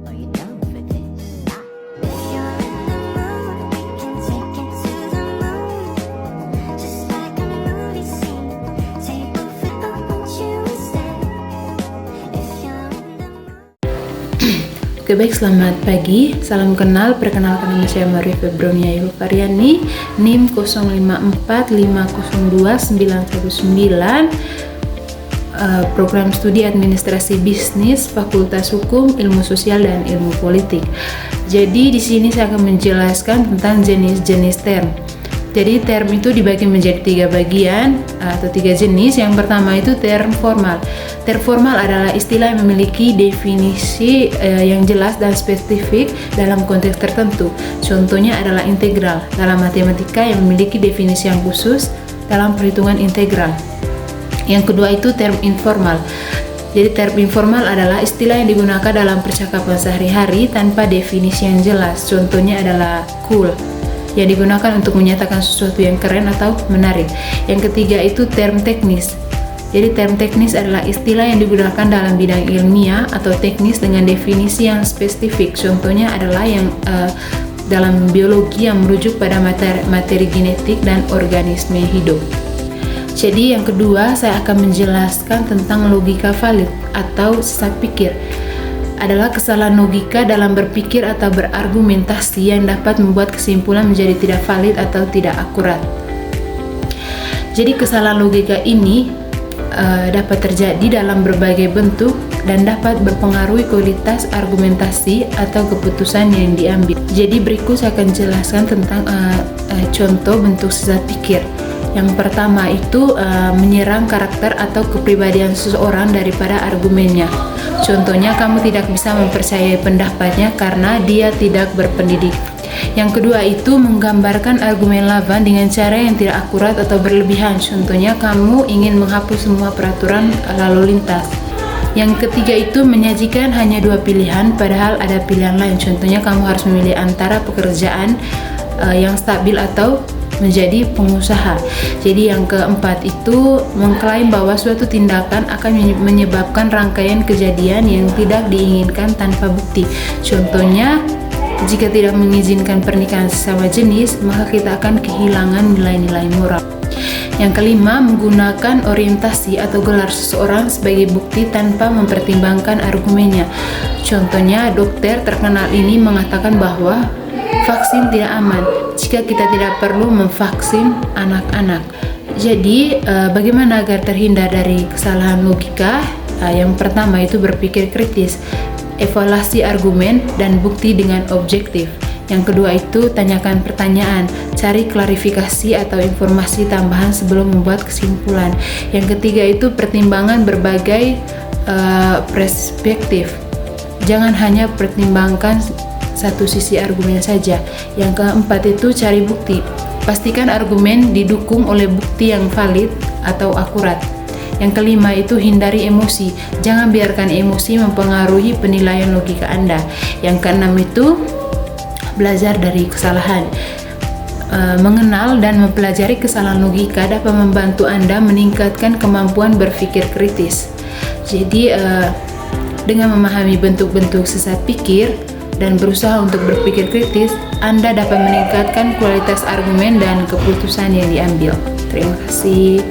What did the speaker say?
Are you down for this? If you're in the mood, we can take it to the moon. Just like a movie scene. Table flip, I want you instead. If you're in the mood. Oke baik, selamat pagi, salam kenal, perkenalkan nama saya Maria Febronia Yulvariani, NIM 0545029919, program studi administrasi bisnis, Fakultas Hukum, Ilmu Sosial dan Ilmu Politik. Jadi di sini saya akan menjelaskan tentang jenis-jenis term. Jadi term itu dibagi menjadi 3 bagian atau 3 jenis. Yang pertama itu term formal. Term formal adalah istilah yang memiliki definisi yang jelas dan spesifik dalam konteks tertentu. Contohnya adalah integral dalam matematika yang memiliki definisi yang khusus dalam perhitungan integral. Yang kedua itu term informal. Jadi term informal adalah istilah yang digunakan dalam percakapan sehari-hari tanpa definisi yang jelas. Contohnya adalah cool, yang digunakan untuk menyatakan sesuatu yang keren atau menarik. Yang ketiga itu term teknis. Jadi term teknis adalah istilah yang digunakan dalam bidang ilmiah atau teknis dengan definisi yang spesifik. Contohnya adalah yang dalam biologi yang merujuk pada materi genetik dan organisme hidup. Jadi yang kedua saya akan menjelaskan tentang logika valid atau sesat pikir. Adalah kesalahan logika dalam berpikir atau berargumentasi yang dapat membuat kesimpulan menjadi tidak valid atau tidak akurat. Jadi kesalahan logika ini dapat terjadi dalam berbagai bentuk dan dapat mempengaruhi kualitas argumentasi atau keputusan yang diambil. Jadi berikut saya akan jelaskan tentang contoh bentuk sesat pikir. Yang pertama itu menyerang karakter atau kepribadian seseorang daripada argumennya. Contohnya, kamu tidak bisa mempercayai pendapatnya karena dia tidak berpendidik. Yang kedua itu menggambarkan argumen lawan dengan cara yang tidak akurat atau berlebihan. Contohnya, kamu ingin menghapus semua peraturan lalu lintas. Yang ketiga itu menyajikan hanya 2 pilihan padahal ada pilihan lain. Contohnya, kamu harus memilih antara pekerjaan yang stabil atau menjadi pengusaha. Jadi yang keempat itu mengklaim bahwa suatu tindakan akan menyebabkan rangkaian kejadian yang tidak diinginkan tanpa bukti. Contohnya, jika tidak mengizinkan pernikahan sesama jenis, maka kita akan kehilangan nilai-nilai moral. Yang kelima, menggunakan orientasi atau gelar seseorang sebagai bukti tanpa mempertimbangkan argumennya. Contohnya, dokter terkenal ini mengatakan bahwa vaksin tidak aman jika kita tidak perlu memvaksin anak-anak. Jadi, bagaimana agar terhindar dari kesalahan logika? Yang pertama itu berpikir kritis, evaluasi argumen dan bukti dengan objektif. Yang kedua itu tanyakan pertanyaan, cari klarifikasi atau informasi tambahan sebelum membuat kesimpulan. Yang ketiga itu pertimbangan berbagai perspektif. Jangan hanya pertimbangkan satu sisi argumen saja. Yang keempat itu cari bukti. Pastikan argumen didukung oleh bukti yang valid atau akurat. Yang kelima itu hindari emosi. Jangan biarkan emosi mempengaruhi penilaian logika Anda. Yang keenam itu belajar dari kesalahan. Mengenal dan mempelajari kesalahan logika dapat membantu Anda meningkatkan kemampuan berpikir kritis. Jadi dengan memahami bentuk-bentuk sesat pikir dan berusaha untuk berpikir kritis, Anda dapat meningkatkan kualitas argumen dan keputusan yang diambil. Terima kasih.